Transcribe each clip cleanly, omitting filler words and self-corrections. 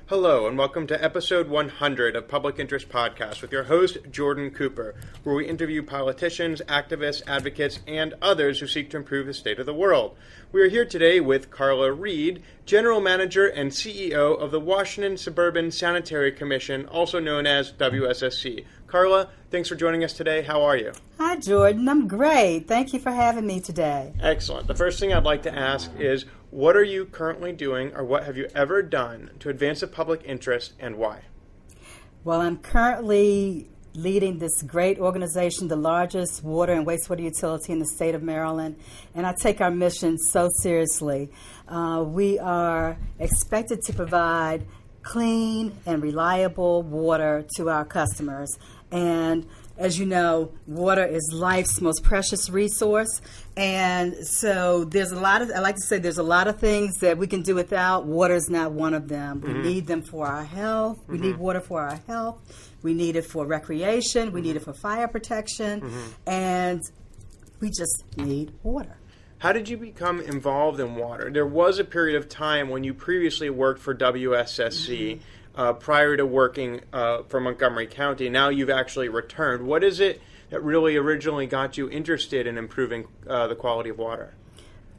Hello, and welcome to episode 100 of Public Interest Podcast with your host, Jordan Cooper, where we interview politicians, activists, advocates, and others who seek to improve the state of the world. We are here today with Carla Reid, General Manager and CEO of the Washington Suburban Sanitary Commission, also known as WSSC. Carla, thanks for joining us today. How are you? Hi, Jordan. I'm great. Thank you for having me today. Excellent. The first thing I'd like to ask is, what are you currently doing, or what have you ever done to advance the public interest, and why? Well, I'm currently leading this great organization, the largest water and wastewater utility in the state of Maryland, and I take our mission so seriously. We are expected to provide clean and reliable water to our customers. And as you know, water is life's most precious resource. And so there's a lot of things that we can do without. Water is not one of them. We need them for our health. We need water for our health. We need it for recreation. We need it for fire protection. And we just need water. How did you become involved in water? There was a period of time when you previously worked for WSSC prior to working for Montgomery County. Now you've actually returned. What is it that really originally got you interested in improving the quality of water?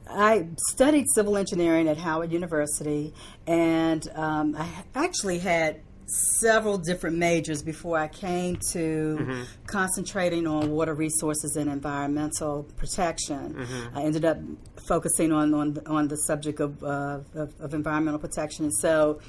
I studied civil engineering at Howard University, and I actually had several different majors before I came to concentrating on water resources and environmental protection. I ended up focusing on the subject of environmental protection, and so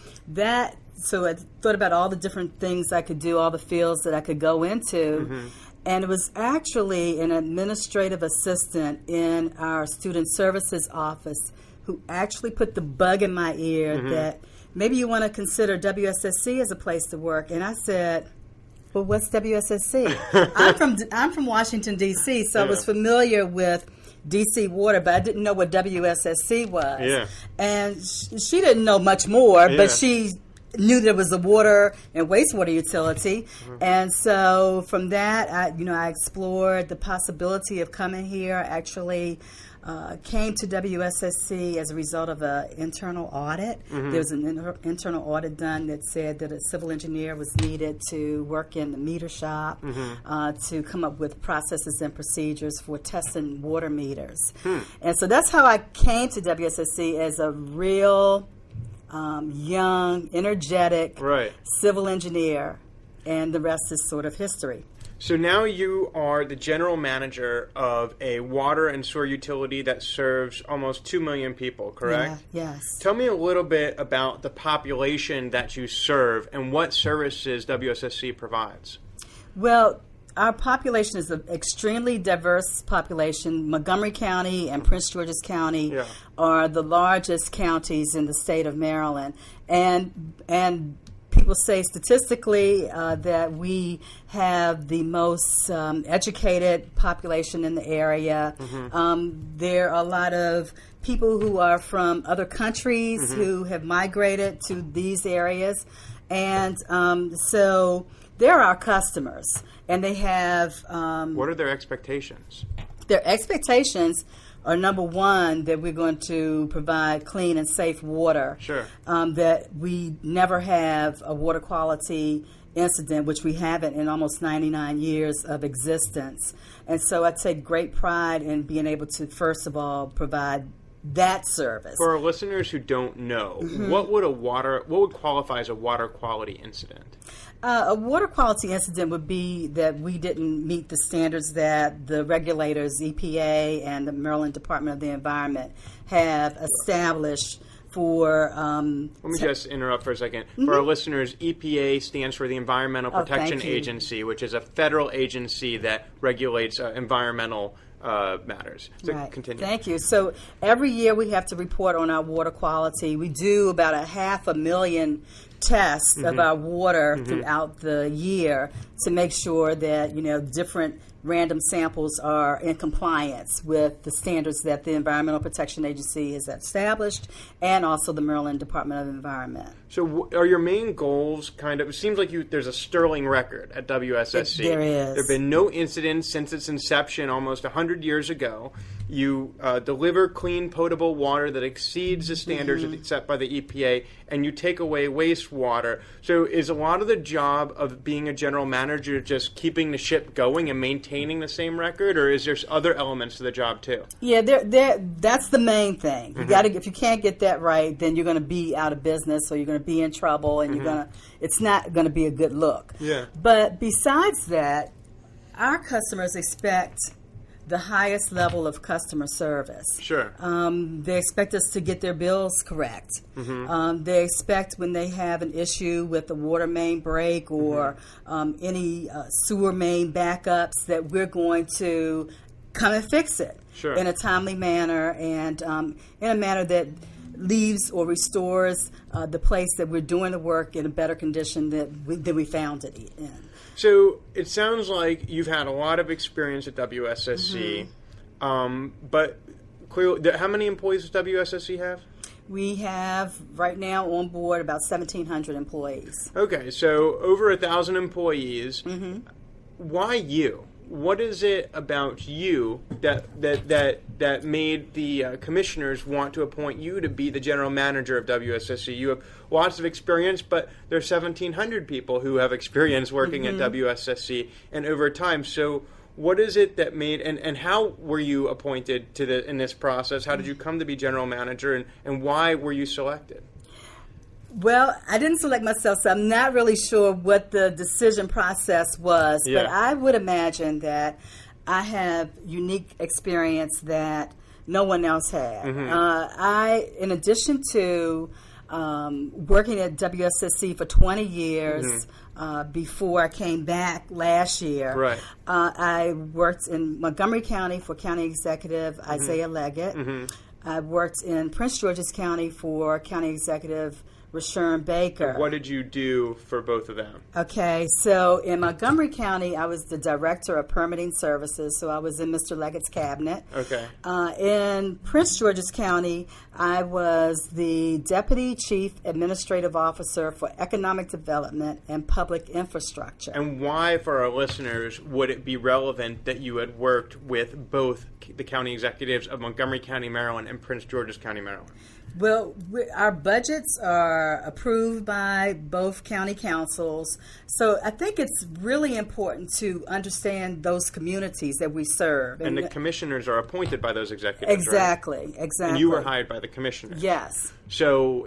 I thought about all the different things I could do, all the fields that I could go into. And it was actually an administrative assistant in our student services office who actually put the bug in my ear that maybe you want to consider WSSC as a place to work. And I said, well, what's WSSC? I'm from Washington, D.C., so I was familiar with D.C. water, but I didn't know what WSSC was. Yeah. And she didn't know much more, but she knew there was a water and wastewater utility. And so from that, I explored the possibility of coming here. Actually came to WSSC as a result of an internal audit. There was an internal audit done that said that a civil engineer was needed to work in the meter shop to come up with processes and procedures for testing water meters. And so that's how I came to WSSC, as a real young, energetic civil engineer, and the rest is sort of history. So now you are the general manager of a water and sewer utility that serves almost 2 million people, correct? Yeah, yes. Tell me a little bit about the population that you serve and what services WSSC provides. Well, our population is an extremely diverse population. Montgomery County and Prince George's County are the largest counties in the state of Maryland. And people say statistically that we have the most educated population in the area. There are a lot of people who are from other countries who have migrated to these areas. And so they're our customers. And they have... what are their expectations? Their expectations are, number one, that we're going to provide clean and safe water. Sure. That we never have a water quality incident, which we haven't in almost 99 years of existence. And so I take great pride in being able to, first of all, provide that service. For our listeners who don't know, what would qualify as a water quality incident? A water quality incident would be that we didn't meet the standards that the regulators, EPA and the Maryland Department of the Environment, have established for... Let me just interrupt for a second. For our listeners, EPA stands for the Environmental Protection Agency, which is a federal agency that regulates environmental matters. So continue. Thank you. So every year we have to report on our water quality. We do about 500,000 tests of our water throughout the year to make sure that, different random samples are in compliance with the standards that the Environmental Protection Agency has established, and also the Maryland Department of Environment. So are your main goals it seems like there's a sterling record at WSSC. There is. There have been no incidents since its inception almost 100 years ago. you deliver clean, potable water that exceeds the standards set by the EPA, and you take away wastewater. So is a lot of the job of being a general manager just keeping the ship going and maintaining the same record, or is there other elements to the job too? Yeah, that's the main thing. You got to. If you can't get that right, then you're going to be out of business, or you're going to be in trouble, and it's not going to be a good look. Yeah. But besides that, our customers expect the highest level of customer service. Sure. They expect us to get their bills correct. They expect when they have an issue with the water main break or any sewer main backups that we're going to come and fix it in a timely manner and in a manner that leaves or restores the place that we're doing the work in a better condition than we found it in. So it sounds like you've had a lot of experience at WSSC, but clearly, how many employees does WSSC have? We have right now on board about 1,700 employees. Okay, so over 1,000 employees. Why you? What is it about you that made the commissioners want to appoint you to be the general manager of WSSC? You have lots of experience, but there's 1,700 people who have experience working at WSSC and over time. So what is it that made, and how were you appointed to in this process? How did you come to be general manager, and why were you selected? Well, I didn't select myself, so I'm not really sure what the decision process was. Yeah. But I would imagine that I have unique experience that no one else had. In addition to working at WSSC for 20 years before I came back last year, I worked in Montgomery County for County Executive Isaiah Leggett. I worked in Prince George's County for County Executive Rashawn Baker. What did you do for both of them? Okay, so in Montgomery County, I was the Director of Permitting Services, so I was in Mr. Leggett's cabinet. Okay. In Prince George's County, I was the Deputy Chief Administrative Officer for Economic Development and Public Infrastructure. And why, for our listeners, would it be relevant that you had worked with both the county executives of Montgomery County, Maryland, and Prince George's County, Maryland? Well, our budgets are approved by both county councils, so I think it's really important to understand those communities that we serve. And the commissioners are appointed by those executives, Exactly, right? exactly. And you were hired by the commissioners. Yes. So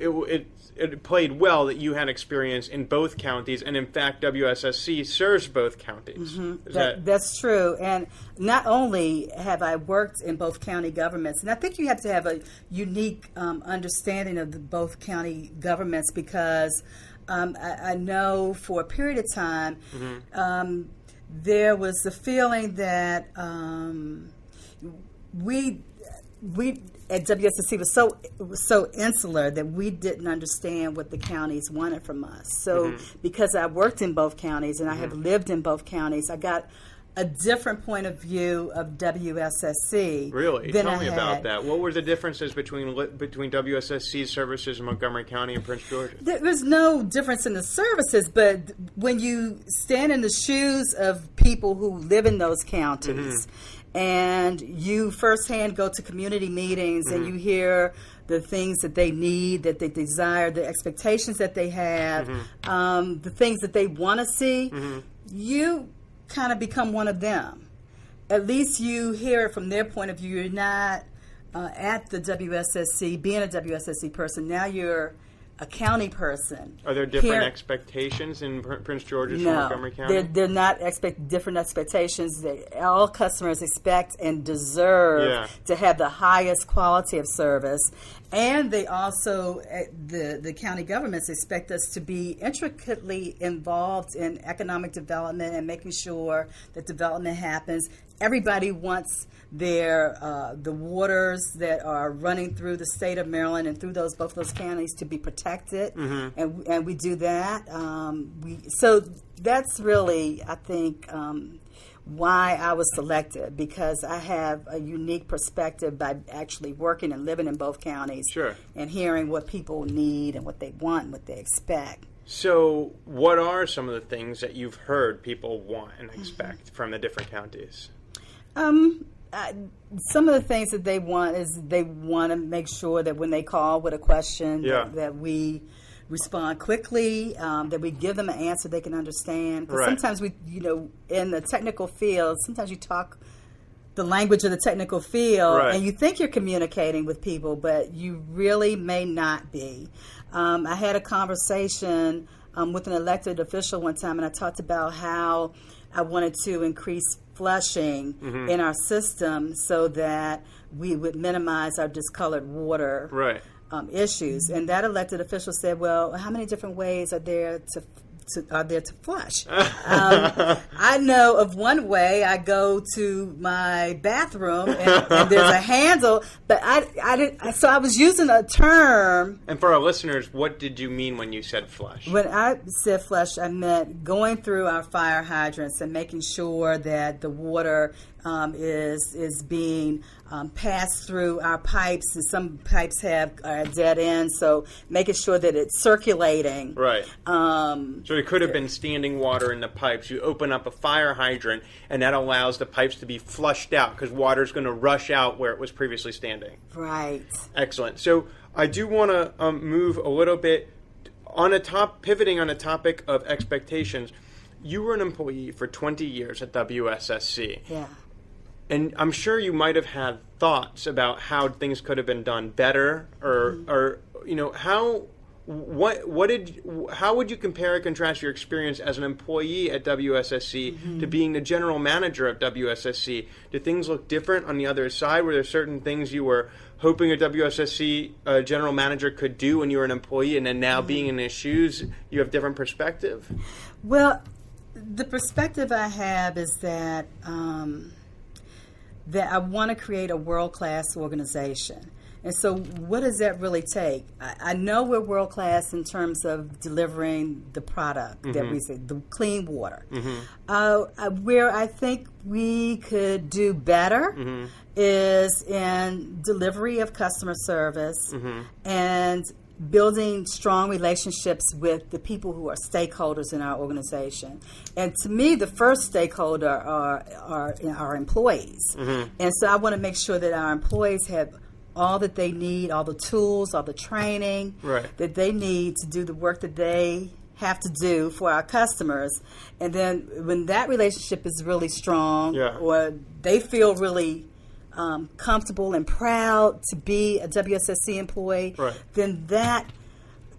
it played well that you had experience in both counties, and in fact, WSSC serves both counties. That's true. And not only have I worked in both county governments, and I think you have to have a unique understanding of both county governments because I know for a period of time there was the feeling that we at WSSC was so insular that we didn't understand what the counties wanted from us. So because I worked in both counties and I have lived in both counties, I got a different point of view of WSSC. Really? Tell me about that. What were the differences between WSSC's services in Montgomery County and Prince George's? There was no difference in the services, but when you stand in the shoes of people who live in those counties, and you firsthand go to community meetings and you hear the things that they need, that they desire, the expectations that they have, the things that they want to see, you kind of become one of them. At least you hear it from their point of view. You're not at the WSSC, being a WSSC person. Now you're a county person. Are there different expectations in Prince George's from Montgomery County? They're not different expectations. All customers expect and deserve to have the highest quality of service. And they also, the county governments expect us to be intricately involved in economic development and making sure that development happens. Everybody wants the waters that are running through the state of Maryland and through both those counties to be protected, and we do that. So that's really, I think, why I was selected, because I have a unique perspective by actually working and living in both counties and hearing what people need and what they want and what they expect. So what are some of the things that you've heard people want and expect from the different counties? some of the things that they want is they want to make sure that when they call with a question that we respond quickly, that we give them an answer they can understand. Because sometimes we, in the technical field, sometimes you talk the language of the technical field and you think you're communicating with people, but you really may not be. I had a conversation with an elected official one time, and I talked about how I wanted to increase flushing in our system so that we would minimize our discolored water issues. And that elected official said, well, how many different ways are there to flush? I know of one way. I go to my bathroom and there's a handle, but so I was using a term. And for our listeners, what did you mean when you said flush? When I said flush, I meant going through our fire hydrants and making sure that the water is being passed through our pipes. And some pipes have a dead end, so making sure that it's circulating. Right. So it could have been standing water in the pipes. You open up a fire hydrant, and that allows the pipes to be flushed out because water is going to rush out where it was previously standing. Right. Excellent. So I do want to move a little bit pivoting on a topic of expectations. You were an employee for 20 years at WSSC. Yeah. And I'm sure you might have had thoughts about how things could have been done better, or how would you compare and contrast your experience as an employee at WSSC to being the general manager of WSSC? Did things look different on the other side? Were there certain things you were hoping a WSSC general manager could do when you were an employee, and then now being in his shoes, you have different perspective? Well, the perspective I have is that that I want to create a world-class organization. And so what does that really take? I know we're world-class in terms of delivering the product that we say, the clean water. Where I think we could do better is in delivery of customer service and building strong relationships with the people who are stakeholders in our organization. And to me, the first stakeholder are our employees. And so I want to make sure that our employees have all that they need, all the tools, all the training that they need to do the work that they have to do for our customers. And then when that relationship is really strong, or they feel really comfortable and proud to be a WSSC employee, then that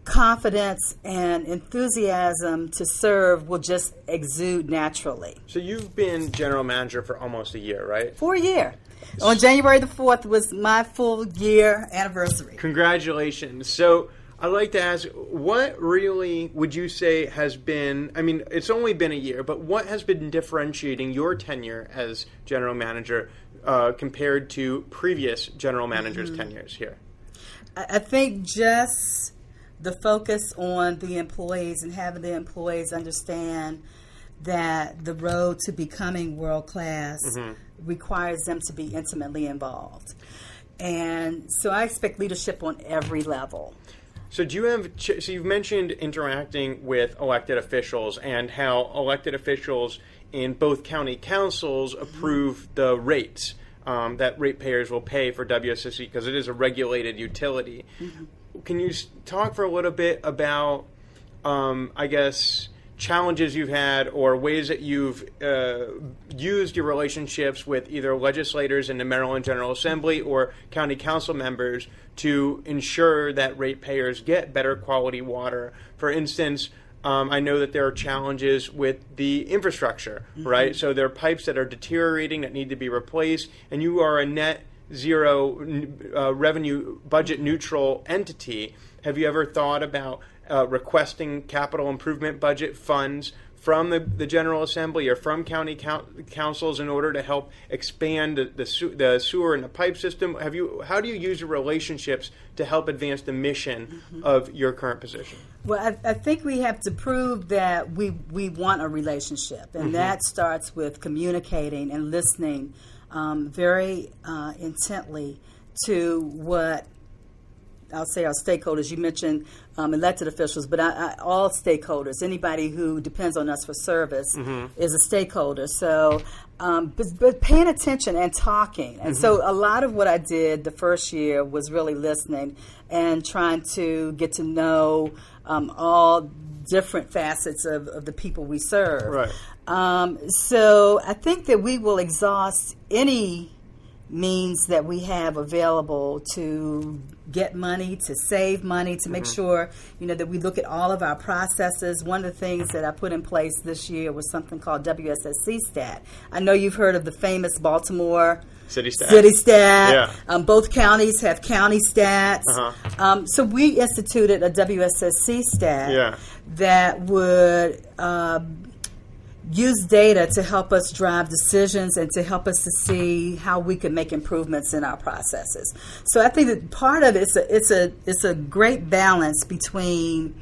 confidence and enthusiasm to serve will just exude naturally. So you've been general manager for almost a year, right? For a year. On January the 4th was my full year anniversary. Congratulations. So I'd like to ask, what really would you say has been, I mean, it's only been a year, but what has been differentiating your tenure as general manager compared to previous general managers' tenures here? I think just the focus on the employees and having the employees understand that the road to becoming world-class requires them to be intimately involved. And so I expect leadership on every level. So so you've mentioned interacting with elected officials and how elected officials in both county councils approve the rates that ratepayers will pay for WSSC because it is a regulated utility. Can you talk for a little bit about, I guess, challenges you've had or ways that you've used your relationships with either legislators in the Maryland General Assembly or county council members to ensure that ratepayers get better quality water? For instance, I know that there are challenges with the infrastructure, right? So there are pipes that are deteriorating that need to be replaced, and you are a net zero revenue budget neutral entity. Have you ever thought about requesting capital improvement budget funds from the General Assembly or from county councils in order to help expand the sewer and the pipe system? How do you use your relationships to help advance the mission of your current position? Well, I think we have to prove that we want a relationship, and that starts with communicating and listening very intently to what I'll say our stakeholders. You mentioned elected officials, but all stakeholders, anybody who depends on us for service is a stakeholder. So, but paying attention and talking. And so a lot of what I did the first year was really listening and trying to get to know all different facets of the people we serve. Right. So I think that we will exhaust any means that we have available to get money, to save money, to make sure, that we look at all of our processes. One of the things that I put in place this year was something called WSSC stat. I know you've heard of the famous Baltimore City stat. Yeah. Both counties have county stats. So we instituted a WSSC stat that would use data to help us drive decisions and to help us to see how we can make improvements in our processes. So I think that part of it, it's a great balance between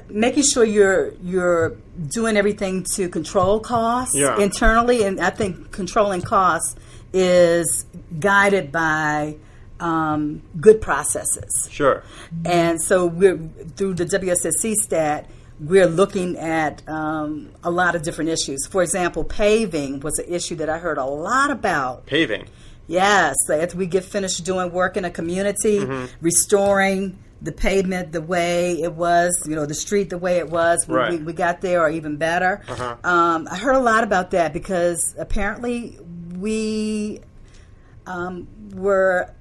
making sure you're doing everything to control costs internally, and I think controlling costs is guided by good processes. Sure. And so we're through the WSSC stat, we're looking at a lot of different issues. For example, paving was an issue that I heard a lot about. Paving? Yes. After we get finished doing work in a community, restoring the pavement the way it was, the street the way it was when we got there, or even better. I heard a lot about that because apparently we were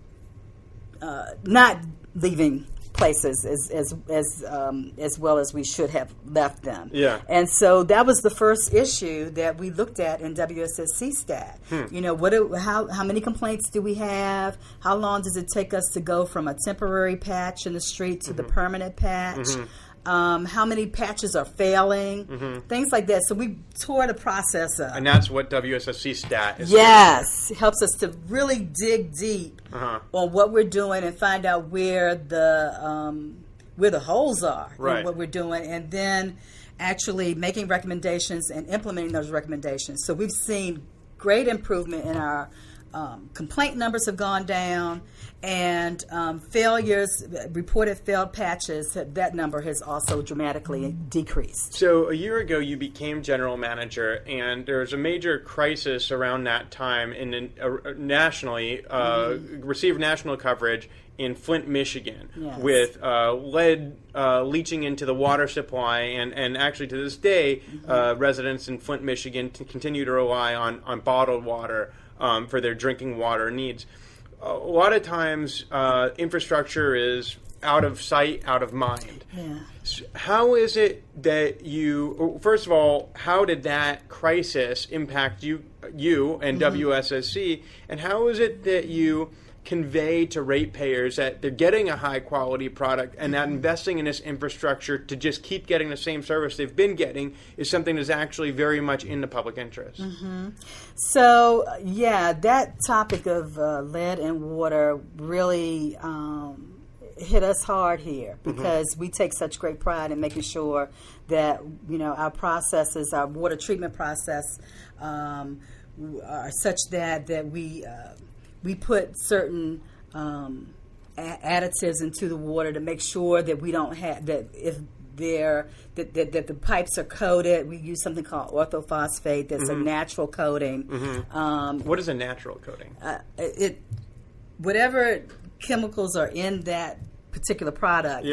not leaving places as well as we should have left them. Yeah. And so that was the first issue that we looked at in WSSC stat. How many complaints do we have? How long does it take us to go from a temporary patch in the street to the permanent patch? How many patches are failing? Things like that. So we tore the process up. And that's what WSSC stat is. Yes. It helps us to really dig deep on what we're doing and find out where the holes are in what we're doing, and then actually making recommendations and implementing those recommendations. So we've seen great improvement in our complaint numbers have gone down, and reported failed patches, that number has also dramatically decreased. So a year ago you became general manager, and there was a major crisis around that time nationally, received national coverage in Flint, Michigan, with lead leaching into the water supply, and actually to this day, residents in Flint, Michigan continue to rely on bottled water for their drinking water needs. A lot of times, infrastructure is out of sight, out of mind. Yeah. How is it that first of all, how did that crisis impact you and WSSC, and how is it that you convey to ratepayers that they're getting a high quality product, and that investing in this infrastructure to just keep getting the same service they've been getting is something that's actually very much in the public interest? So, that topic of lead and water really hit us hard here because we take such great pride in making sure that, our processes, our water treatment process are such that we put certain additives into the water to make sure that we don't have that if that the pipes are coated. We use something called orthophosphate. That's a natural coating. What is a natural coating? Whatever chemicals are in that particular product,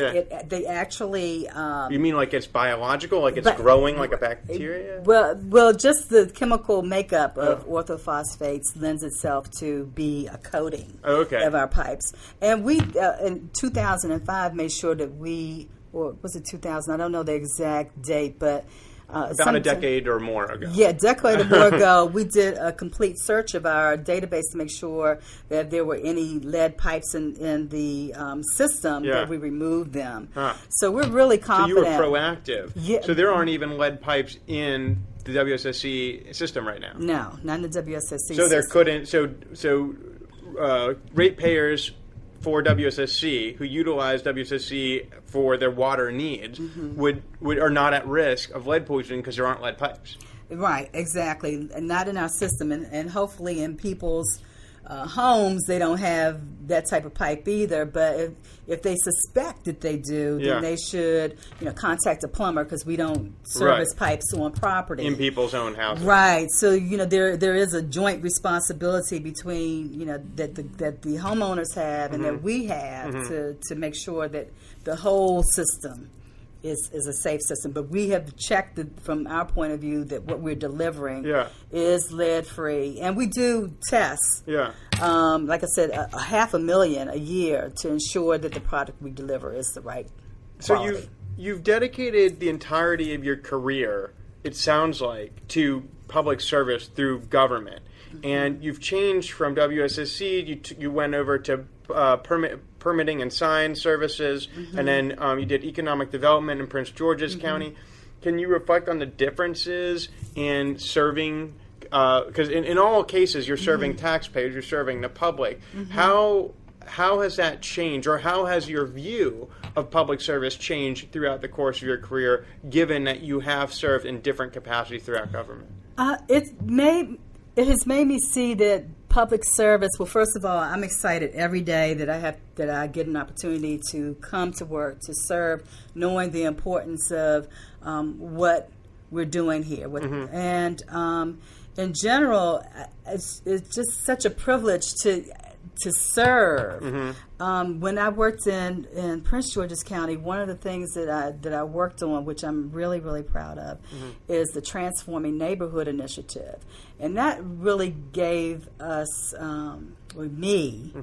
they actually... you mean like it's biological, like it's growing like a bacteria? Well, just the chemical makeup of orthophosphates lends itself to be a coating of our pipes. And we, in 2005, made sure that or was it 2000? I don't know the exact date, but... about a decade or more ago. Yeah, a decade or more ago, we did a complete search of our database to make sure that there were any lead pipes in the system, that we removed them. So we're really confident. So you were proactive. Yeah. So there aren't even lead pipes in the WSSC system right now? No, not in the WSSC system. So there couldn't... So ratepayers for WSSC who utilize WSSC for their water needs are not at risk of lead poisoning because there aren't lead pipes. Right, exactly. And not in our system, and hopefully in people's homes, they don't have that type of pipe either. But if they suspect that they do, then they should, contact a plumber, because we don't service pipes on property in people's own houses. Right. So there is a joint responsibility between that the homeowners have and that we have to make sure that the whole system is a safe system. But we have checked from our point of view that what we're delivering is lead-free. And we do tests, like I said, 500,000 a year to ensure that the product we deliver is the right quality. So you've dedicated the entirety of your career, it sounds like, to public service through government. And you've changed from WSSC, you went over to permitting and sign services, and then you did economic development in Prince George's County. Can you reflect on the differences in serving, because in all cases you're serving taxpayers, you're serving the public. How has that changed, or how has your view of public service changed throughout the course of your career, given that you have served in different capacities throughout government? It has made me see that public service. Well, first of all, I'm excited every day that I get an opportunity to come to work, to serve, knowing the importance of what we're doing here. And in general, it's just such a privilege to serve. When I worked in Prince George's County, one of the things that I worked on, which I'm really, really proud of, is the Transforming Neighborhood Initiative. And that really gave us, me,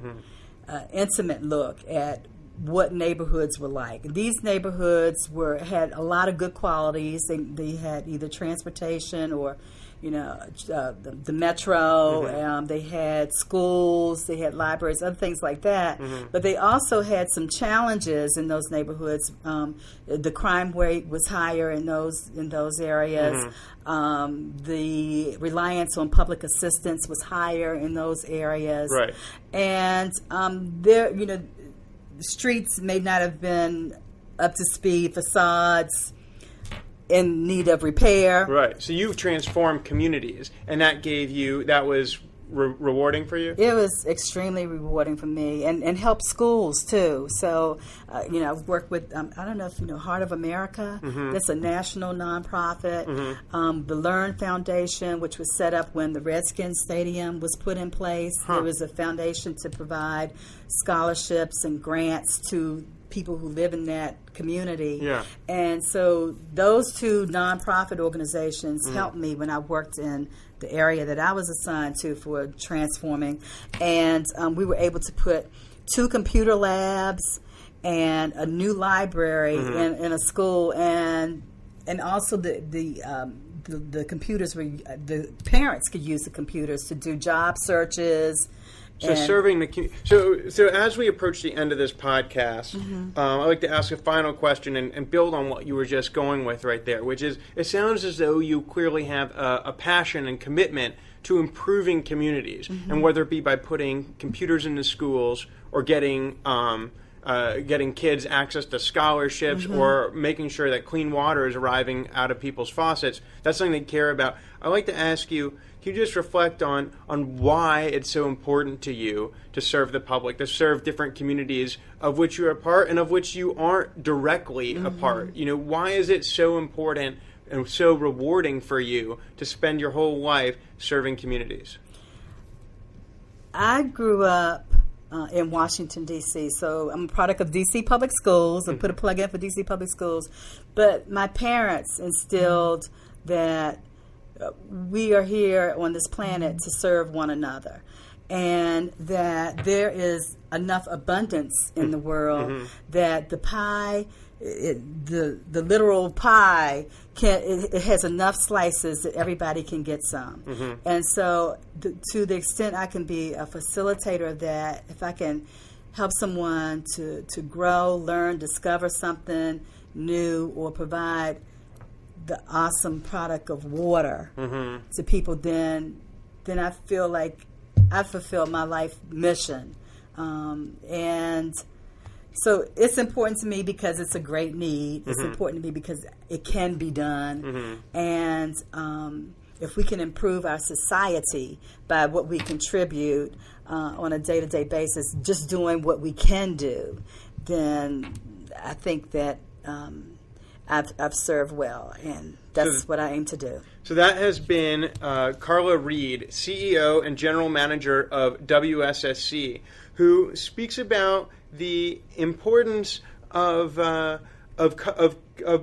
an intimate look at what neighborhoods were like. These neighborhoods had a lot of good qualities. They had either transportation or the metro, they had schools, they had libraries, other things like that. But they also had some challenges in those neighborhoods. The crime rate was higher in those areas. The reliance on public assistance was higher in those areas. Right. And the streets may not have been up to speed, facades in need of repair. Right. So you've transformed communities, and that was rewarding for you? It was extremely rewarding for me, and helped schools too. So, I've worked with, I don't know if you know Heart of America. That's a national nonprofit. The Learn Foundation, which was set up when the Redskins Stadium was put in place. There was a foundation to provide scholarships and grants to people who live in that community. And so those two nonprofit organizations helped me when I worked in the area that I was assigned to for transforming. And we were able to put 2 computer labs and a new library in a school, and also the computers were, the parents could use the computers to do job searches. So serving the so as we approach the end of this podcast, I'd like to ask a final question and build on what you were just going with right there, which is, it sounds as though you clearly have a passion and commitment to improving communities, and whether it be by putting computers into schools or getting kids access to scholarships or making sure that clean water is arriving out of people's faucets, that's something they care about. I'd like to ask you, can you just reflect on why it's so important to you to serve the public, to serve different communities of which you're a part and of which you aren't directly a part? Why is it so important and so rewarding for you to spend your whole life serving communities? I grew up in Washington, D.C., so I'm a product of D.C. Public Schools. I put a plug in for D.C. Public Schools. But my parents instilled that we are here on this planet to serve one another, and that there is enough abundance in the world that the pie, the literal pie, it has enough slices that everybody can get some. And so to the extent I can be a facilitator of that, if I can help someone to grow, learn, discover something new, or provide the awesome product of water to people, then I feel like I fulfilled my life mission. And so it's important to me because it's a great need. It's important to me because it can be done. And if we can improve our society by what we contribute on a day-to-day basis, just doing what we can do, then I think that I've served well, and that's what I aim to do. So that has been Carla Reid, CEO and General Manager of WSSC, who speaks about the importance of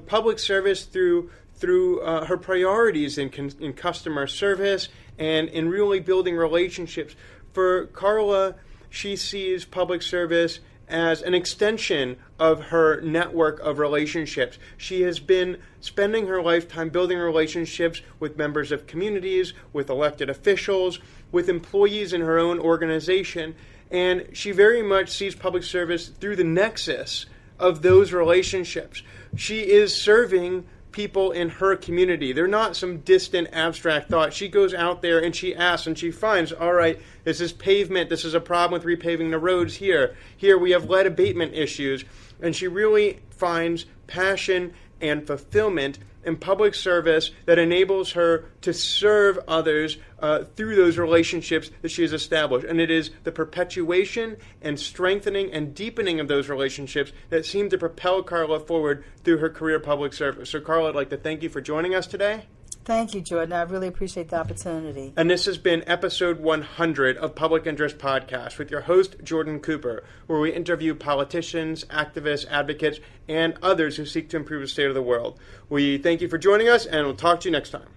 public service through her priorities in customer service and in really building relationships. For Carla, she sees public service as an extension of her network of relationships. She has been spending her lifetime building relationships with members of communities, with elected officials, with employees in her own organization, and she very much sees public service through the nexus of those relationships. She is serving people in her community. They're not some distant abstract thought. She goes out there and she asks and she finds, all right, this is pavement. This is a problem with repaving the roads here. Here we have lead abatement issues. And she really finds passion and fulfillment in public service that enables her to serve others through those relationships that she has established. And it is the perpetuation and strengthening and deepening of those relationships that seem to propel Carla forward through her career public service. So, Carla, I'd like to thank you for joining us today. Thank you, Jordan. I really appreciate the opportunity. And this has been episode 100 of Public Interest Podcast with your host, Jordan Cooper, where we interview politicians, activists, advocates, and others who seek to improve the state of the world. We thank you for joining us, and we'll talk to you next time.